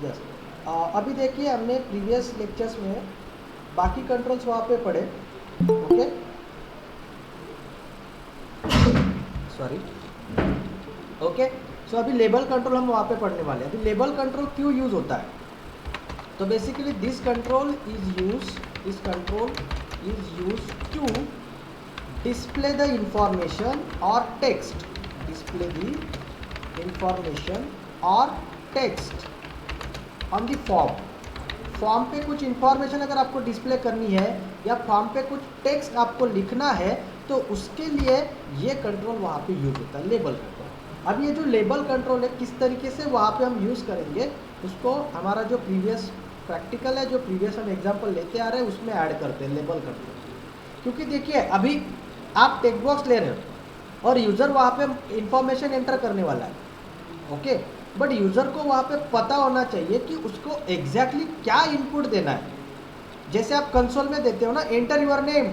Yes. अभी देखिए हमने प्रीवियस लेक्चर्स में बाकी कंट्रोल्स वहाँ पे पढ़े, ओके, सॉरी, ओके। सो अभी लेबल कंट्रोल हम वहाँ पे पढ़ने वाले हैं। अभी लेबल कंट्रोल क्यों यूज़ होता है? तो basically this control is use to display the information or text, display the information or text on the form पे कुछ इंफॉर्मेशन अगर आपको डिस्प्ले करनी है या फॉर्म पे कुछ टेक्स्ट आपको लिखना है तो उसके लिए ये कंट्रोल वहाँ पे यूज होता है, लेबल कंट्रोल। अब ये जो लेबल कंट्रोल है किस तरीके से वहाँ पे हम यूज़ करेंगे उसको हमारा जो प्रीवियस प्रैक्टिकल है, जो प्रीवियस हम एग्जाम्पल लेते आ रहे हैं उसमें ऐड करते हैं लेबल कंट्रोल। क्योंकि देखिए अभी आप टेक्स्ट बॉक्स ले रहे हो और यूज़र वहाँ पे इंफॉर्मेशन एंटर करने वाला है, ओके, बट यूज़र को वहाँ पे पता होना चाहिए कि उसको एग्जैक्टली क्या इनपुट देना है। जैसे आप कंसोल में देते हो ना एंटर योर नेम,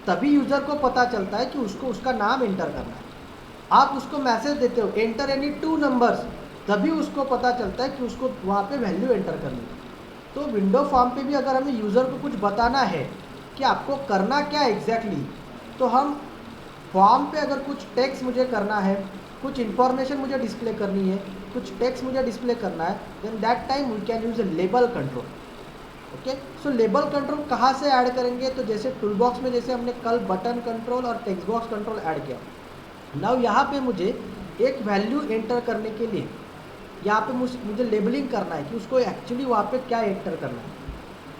तभी यूज़र को पता चलता है कि उसको उसका नाम एंटर करना है। आप उसको मैसेज देते हो एंटर एनी 2 नंबर्स, तभी उसको पता चलता है कि उसको वहाँ पे वैल्यू एंटर करनी है। तो विंडो फॉर्म पे भी अगर हमें यूज़र को कुछ बताना है कि आपको करना क्या एग्जैक्टली, तो हम फॉर्म पे अगर कुछ टेक्स्ट मुझे करना है, कुछ इन्फॉर्मेशन मुझे डिस्प्ले करनी है, कुछ टेक्स्ट मुझे डिस्प्ले करना है, then that time we can use a label control, okay. So label control कहाँ से ऐड करेंगे? तो जैसे टूल बॉक्स में जैसे हमने कल बटन कंट्रोल और टेक्स्ट बॉक्स कंट्रोल ऐड किया, नाउ यहाँ पे मुझे एक वैल्यू एंटर करने के लिए यहाँ पे मुझे लेबलिंग करना है कि उसको एक्चुअली वहाँ पे क्या एंटर करना है।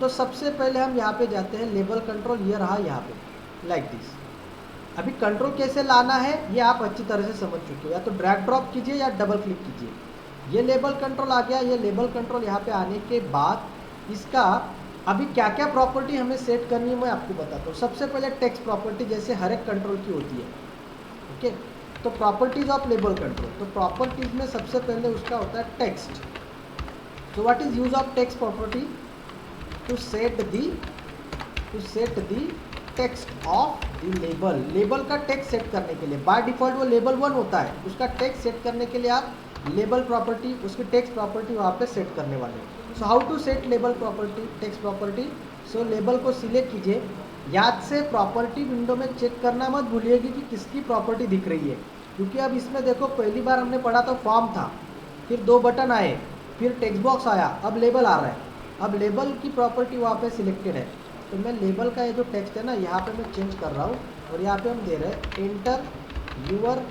तो सबसे पहले हम यहाँ पे जाते हैं लेबल कंट्रोल, ये रहा यहाँ पे लाइक दिस। अभी कंट्रोल कैसे लाना है ये आप अच्छी तरह से समझ चुके हो, या तो ड्रैग ड्रॉप कीजिए या डबल क्लिक कीजिए। ये लेबल कंट्रोल आ गया। ये लेबल कंट्रोल यहाँ पे आने के बाद इसका अभी क्या क्या प्रॉपर्टी हमें सेट करनी है मैं आपको बताता हूँ। सबसे पहले टेक्स्ट प्रॉपर्टी जैसे हर एक कंट्रोल की होती है, ओके। तो प्रॉपर्टीज ऑफ लेबल कंट्रोल, तो प्रॉपर्टीज में सबसे पहले उसका होता है text. So what is use of text property? To set the text of the label। Label का टेक्स्ट सेट करने के लिए बाय डिफॉल्ट वो लेबल 1 होता है, उसका टेक्स्ट सेट करने के लिए आप लेबल प्रॉपर्टी उसकी टेक्स्ट प्रॉपर्टी वहाँ पे सेट करने वाले हैं। So how to set label property, text property? So label को सिलेक्ट कीजिए, याद से प्रॉपर्टी विंडो में चेक करना मत भूलिएगी कि किसकी प्रॉपर्टी दिख रही है, क्योंकि अब इसमें देखो पहली बार हमने पढ़ा तो फॉर्म था, फिर 2 बटन आए, फिर टेक्स्ट बॉक्स आया, अब लेबल आ रहा है। अब लेबल की प्रॉपर्टी वहाँ पे सिलेक्टेड है, तो मैं लेबल का ये जो टेक्स्ट है ना यहाँ पे मैं चेंज कर रहा हूँ और यहाँ पे हम दे रहे हैं एंटर यूर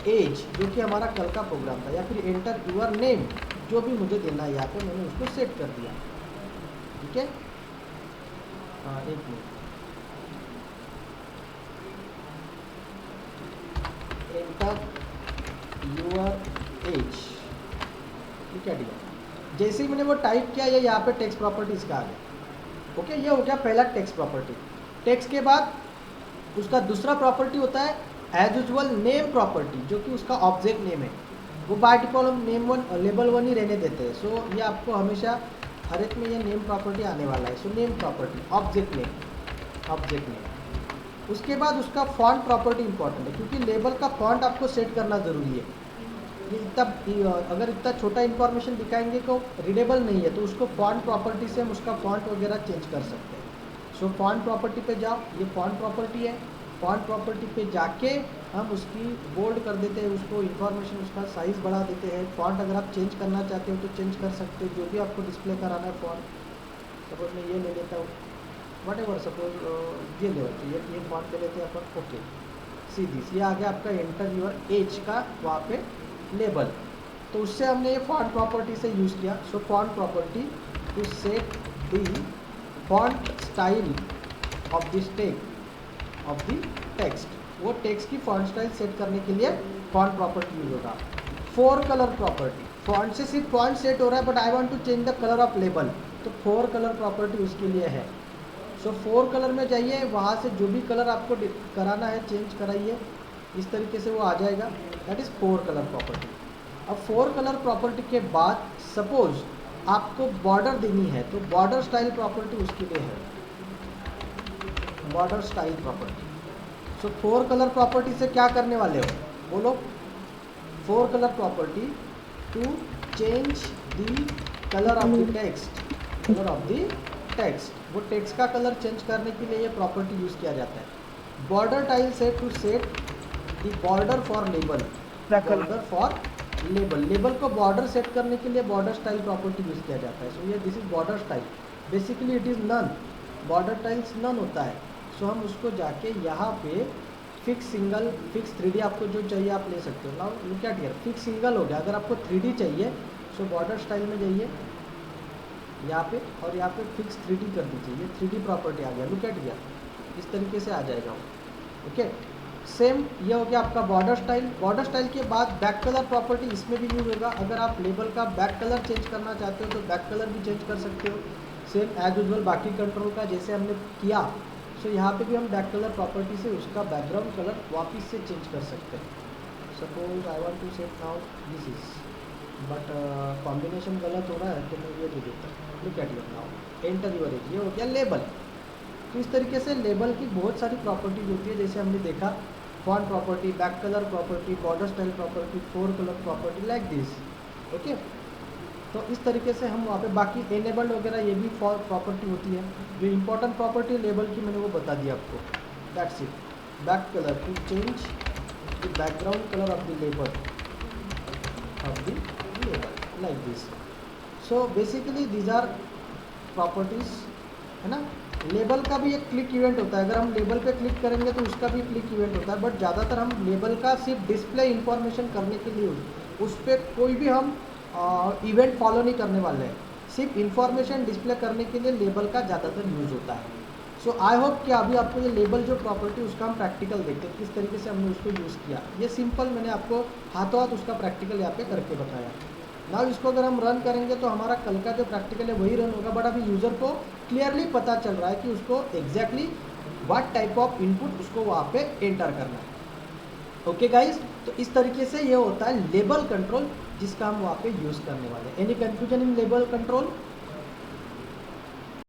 एज, जो कि हमारा कल का प्रोग्राम था, या फिर एंटर यूर नेम, जो भी मुझे देना है यहाँ पे मैंने उसको सेट कर दिया, ठीक है। हाँ एक मिनट, एंटर यूर एज, ठीक है दिया। जैसे ही मैंने वो टाइप किया ये यहाँ पे टेक्स्ट प्रॉपर्टी इसका आ गया, ओके। ये हो गया पहला टेक्स्ट प्रॉपर्टी। टेक्स्ट के बाद उसका दूसरा प्रॉपर्टी होता है एज यूजुअल नेम प्रॉपर्टी, जो कि उसका ऑब्जेक्ट नेम है। वो बाय डिफॉल्ट हम नेम 1 लेबल 1 ही रहने देते हैं। सो ये आपको हमेशा हर एक में ये नेम प्रॉपर्टी आने वाला है। So name property, object name. उसके बाद उसका फॉन्ट प्रॉपर्टी इंपॉर्टेंट है, क्योंकि लेबल का फॉन्ट आपको सेट करना ज़रूरी है। अगर इतना छोटा इन्फॉर्मेशन दिखाएंगे तो रीडेबल नहीं है, तो उसको फॉन्ट प्रॉपर्टी से हम उसका फॉन्ट वगैरह चेंज कर सकते हैं। सो फॉन्ट प्रॉपर्टी पे जाओ, ये फॉन्ट प्रॉपर्टी है। फॉन्ट प्रॉपर्टी पे जाके हम उसकी बोल्ड कर देते हैं, उसको इन्फॉर्मेशन उसका साइज़ बढ़ा देते हैं। फॉन्ट अगर आप चेंज करना चाहते हो तो चेंज कर सकते हो, जो भी आपको डिस्प्ले कराना है फॉन्ट। सपोज मैं ये ले लेता हूँ, वट एवर, सपोज ये ले लेते ये फॉन्ट ले लेते हैं अपन, ओके। सी दिस, ये आ गया आपका एंटर यूर एज का वहाँ पे लेबल। तो उससे हमने ये फॉन्ट प्रॉपर्टी से यूज़ किया। So font property to set the font style of this text, वो टेक्स्ट की फॉन्ट स्टाइल सेट करने के लिए फॉन्ट प्रॉपर्टी यूज होगा। 4 कलर प्रॉपर्टी, फॉन्ट से सिर्फ फॉन्ट सेट हो रहा है but I want to change the colour of label, तो 4 कलर प्रॉपर्टी उसके लिए है। सो 4 कलर में जाइए, वहाँ से जो भी कलर आपको कराना है चेंज कराइए, इस तरीके से वो आ जाएगा। That is 4 colour property. अब 4 कलर प्रॉपर्टी के बाद सपोज आपको बॉर्डर देनी है, तो बॉर्डर स्टाइल प्रॉपर्टी उसके लिए है, border style property. So 4 colour property से क्या करने वाले हो बोलो? 4 colour property to change the colour of the text, colour of the text, वो टेक्स्ट का कलर चेंज करने के लिए ये प्रॉपर्टी यूज़ किया जाता है। Border tile set to set the border for label, border for label, label को बॉर्डर सेट करने के लिए बॉर्डर स्टाइल प्रॉपर्टी यूज़ किया जाता है। सो ये this is border style, basically it is none, border tiles none होता है। सो हम उसको जाके यहाँ पे फिक्स सिंगल, फिक्स 3D आपको जो चाहिए आप ले सकते हो। Now look at here, fix single हो गया। अगर आपको 3D चाहिए सो बॉर्डर स्टाइल में जाइए यहाँ पे और यहाँ पे फिक्स 3D कर दीजिए, ये 3D प्रॉपर्टी आ गया। लुक एट हियर, इस तरीके से आ जाएगा वो। ओके, सेम ये हो गया आपका बॉर्डर स्टाइल। बॉर्डर स्टाइल के बाद बैक कलर प्रॉपर्टी इसमें भी यूज होगा। अगर आप लेबल का बैक कलर चेंज करना चाहते हो तो बैक कलर भी चेंज कर सकते हो, सेम एज यूजल बाकी कंट्रोल का जैसे हमने किया। सो यहाँ पे भी हम बैक कलर प्रॉपर्टी से उसका बैकग्राउंड कलर वापस से चेंज कर सकते हैं। Suppose I want to set now this is, but combination गलत हो रहा है तो मैं ये दे देता हूँ। Look at here now, enter your age, ये हो गया लेबल। तो इस तरीके से लेबल की बहुत सारी प्रॉपर्टीज होती है, जैसे हमने देखा font property, back colour property, border style property, four colour property, like this. Okay, तो इस तरीके से हम वहाँ पे बाकी एनेबल्ड वगैरह ये भी फॉर प्रॉपर्टी होती है। जो इंपॉर्टेंट प्रॉपर्टी लेबल की मैंने वो बता दिया आपको, that's it. Back colour to change the background colour of the label, like this. So basically these are properties, है ना। लेबल का भी एक क्लिक इवेंट होता है, अगर हम लेबल पे क्लिक करेंगे तो उसका भी क्लिक इवेंट होता है, बट ज़्यादातर हम लेबल का सिर्फ डिस्प्ले इंफॉर्मेशन करने के लिए उस पर कोई भी हम इवेंट फॉलो नहीं करने वाले हैं, सिर्फ इंफॉर्मेशन डिस्प्ले करने के लिए लेबल का ज़्यादातर यूज़ होता है। सो आई होप कि अभी आपको ये लेबल जो प्रॉपर्टी उसका हम प्रैक्टिकल देखते हैं किस तरीके से हमने उसको यूज़ किया। ये सिंपल मैंने आपको हाथों हाथ उसका प्रैक्टिकल यहाँ पे करके बताया। ना इसको अगर हम रन करेंगे तो हमारा कल का जो प्रैक्टिकल है वही रन होगा, बट अभी यूज़र को क्लियरली पता चल रहा है कि उसको exactly what type of input उसको वहाँ पे एंटर करना है। ओके गाइस, तो इस तरीके से ये होता है लेबल कंट्रोल जिसका हम वहाँ पे यूज़ करने वाले हैं। Any confusion in label control?